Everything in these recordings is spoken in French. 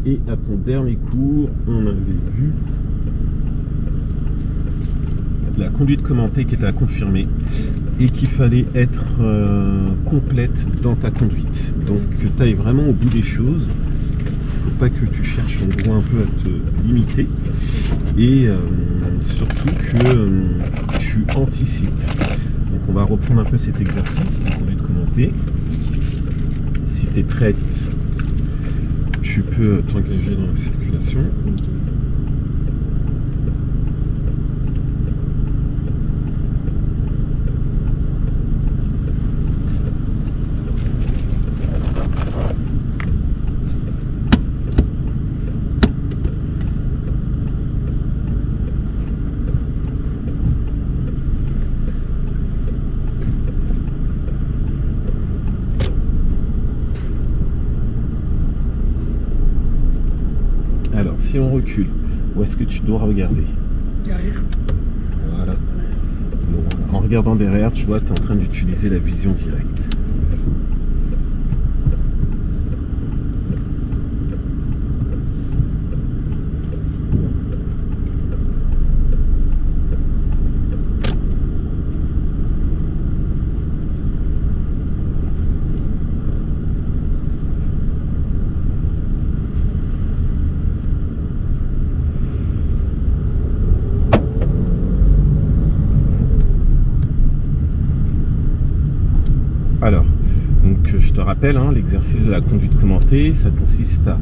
Et à ton dernier cours, on avait vu la conduite commentée qui était à confirmer et qu'il fallait être complète dans ta conduite. Donc tu ailles vraiment au bout des choses. Faut pas que tu cherches en gros un peu à te limiter et surtout que tu anticipes. Donc on va reprendre un peu cet exercice de conduite commentée. Si tu es prête, tu peux t'engager dans la circulation. Alors, si on recule, où est-ce que tu dois regarder? Derrière. Voilà. Donc, en regardant derrière, tu vois, tu es en train d'utiliser la vision directe. Alors, donc je te rappelle, hein, l'exercice de la conduite commentée, ça consiste à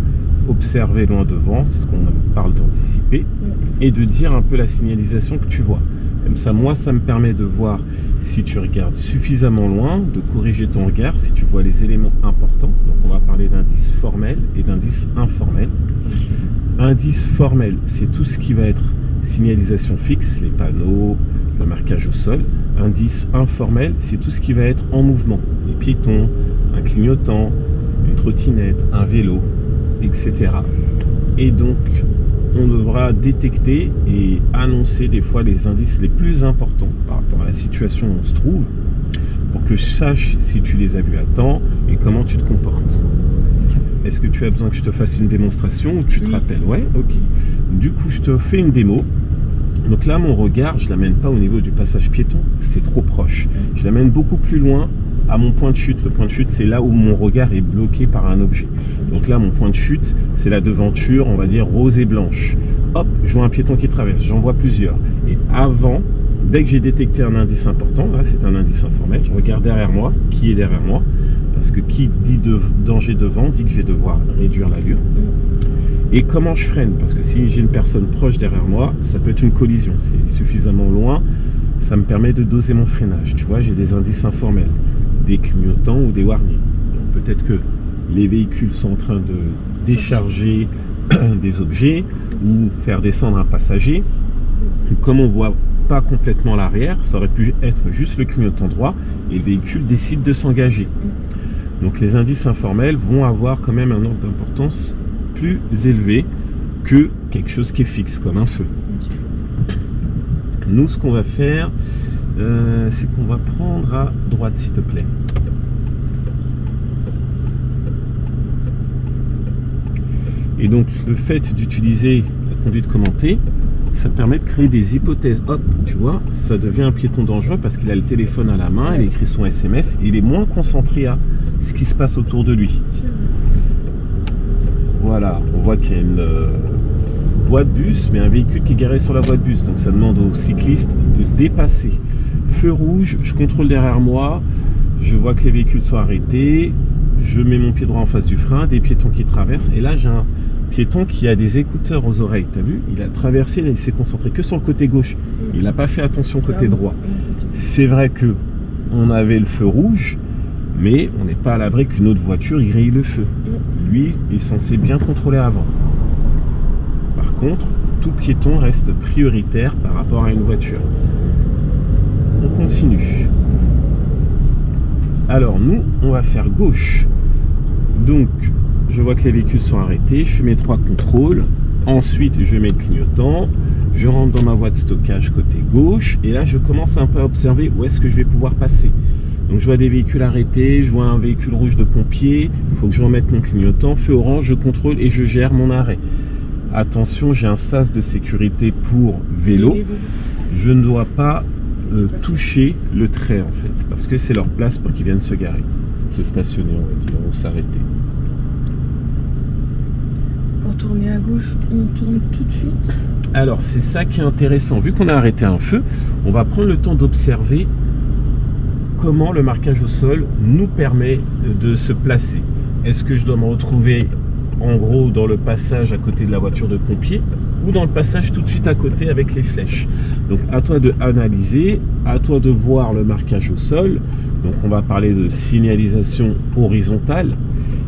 observer loin devant, c'est ce qu'on parle d'anticiper, et de dire un peu la signalisation que tu vois. Comme ça, moi, ça me permet de voir si tu regardes suffisamment loin, de corriger ton regard, si tu vois les éléments importants. Donc, on va parler d'indices formels et d'indices informels. Indice formel, c'est tout ce qui va être signalisation fixe, les panneaux, le marquage au sol. Indice informel, c'est tout ce qui va être en mouvement, les piétons, un clignotant, une trottinette, un vélo, etc. Et donc, on devra détecter et annoncer des fois les indices les plus importants par rapport à la situation où on se trouve, pour que je sache si tu les as vus à temps et comment tu te comportes. Est-ce que tu as besoin que je te fasse une démonstration ou tu te rappelles? Ouais, ok. Du coup, je te fais une démo. Donc là, mon regard, je ne l'amène pas au niveau du passage piéton, c'est trop proche. Je l'amène beaucoup plus loin à mon point de chute. Le point de chute, c'est là où mon regard est bloqué par un objet. Donc là, mon point de chute, c'est la devanture, on va dire rose et blanche. Hop, je vois un piéton qui traverse, j'en vois plusieurs. Et avant, dès que j'ai détecté un indice important, là c'est un indice informel, je regarde derrière moi, qui est derrière moi, parce que qui dit danger devant, dit que je vais devoir réduire l'allure. Et comment je freine? Parce que si j'ai une personne proche derrière moi, ça peut être une collision. C'est suffisamment loin, ça me permet de doser mon freinage. Tu vois, j'ai des indices informels, des clignotants ou des warnings. Donc peut-être que les véhicules sont en train de décharger des objets ou faire descendre un passager. Comme on voit pas complètement l'arrière, ça aurait pu être juste le clignotant droit et le véhicule décide de s'engager. Donc les indices informels vont avoir quand même un ordre d'importance plus élevé que quelque chose qui est fixe comme un feu. Nous, ce qu'on va faire, c'est qu'on va prendre à droite, s'il te plaît. Et donc le fait d'utiliser la conduite commentée, ça permet de créer des hypothèses. Hop, tu vois, ça devient un piéton dangereux parce qu'il a le téléphone à la main, il écrit son SMS, il est moins concentré à ce qui se passe autour de lui. Voilà, on voit qu'il y a une voie de bus, mais un véhicule qui est garé sur la voie de bus. Donc ça demande aux cyclistes de dépasser. Feu rouge, je contrôle derrière moi, je vois que les véhicules sont arrêtés, je mets mon pied droit en face du frein, des piétons qui traversent, et là j'ai un piéton qui a des écouteurs aux oreilles, t'as vu? Il a traversé, il s'est concentré que sur le côté gauche, il n'a pas fait attention côté droit. C'est vrai que on avait le feu rouge, mais on n'est pas à l'abri qu'une autre voiture y grille le feu. Lui, il est censé bien contrôler avant. Par contre, tout piéton reste prioritaire par rapport à une voiture. On continue. Alors nous, on va faire gauche. Donc, je vois que les véhicules sont arrêtés, je fais mes 3 contrôles. Ensuite, je mets le clignotant. Je rentre dans ma voie de stockage côté gauche. Et là, je commence un peu à observer où est-ce que je vais pouvoir passer. Donc je vois des véhicules arrêtés, je vois un véhicule rouge de pompier, il faut que je remette mon clignotant, feu orange, je contrôle et je gère mon arrêt. Attention, j'ai un sas de sécurité pour vélo, je ne dois pas toucher le trait en fait, parce que c'est leur place pour qu'ils viennent se garer, se stationner on va dire, ou s'arrêter. Pour tourner à gauche, on tourne tout de suite. Alors c'est ça qui est intéressant, vu qu'on a arrêté un feu, on va prendre le temps d'observer comment le marquage au sol nous permet de se placer. Est-ce que je dois me retrouver en gros dans le passage à côté de la voiture de pompier ou dans le passage tout de suite à côté avec les flèches? Donc à toi de analyser, à toi de voir le marquage au sol. Donc on va parler de signalisation horizontale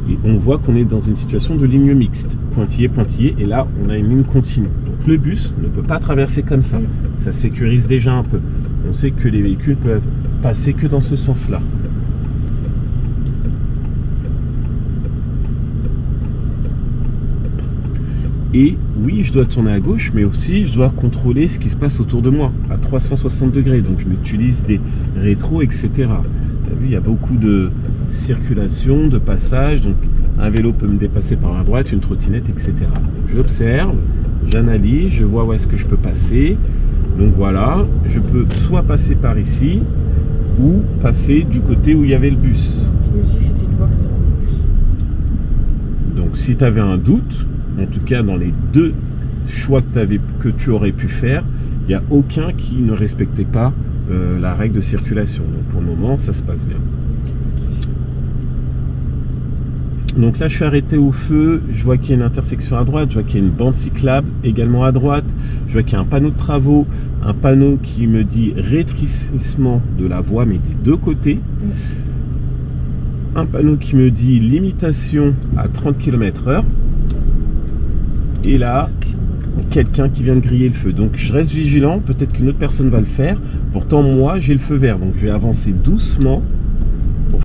et on voit qu'on est dans une situation de ligne mixte, pointillé, pointillé, et là on a une ligne continue. Donc le bus ne peut pas traverser comme ça, ça sécurise déjà un peu. On sait que les véhicules peuvent passer que dans ce sens-là. Et oui, je dois tourner à gauche, mais aussi je dois contrôler ce qui se passe autour de moi à 360 degrés. Donc je m'utilise des rétros, etc. Tu as vu, il y a beaucoup de circulation, de passage. Donc un vélo peut me dépasser par la droite, une trottinette, etc. J'observe, j'analyse, je vois où est-ce que je peux passer. Donc voilà, je peux soit passer par ici ou passer du côté où il y avait le bus. Je me dis que c'était une voie réservée au bus. Donc si tu avais un doute, en tout cas dans les deux choix que tu aurais pu faire, il n'y a aucun qui ne respectait pas la règle de circulation. Donc pour le moment, ça se passe bien. Donc là, je suis arrêté au feu, je vois qu'il y a une intersection à droite, je vois qu'il y a une bande cyclable également à droite, je vois qu'il y a un panneau de travaux, un panneau qui me dit rétrécissement de la voie, mais des deux côtés. Un panneau qui me dit limitation à 30 km/h. Et là, quelqu'un qui vient de griller le feu. Donc je reste vigilant, peut-être qu'une autre personne va le faire. Pourtant moi j'ai le feu vert, donc je vais avancer doucement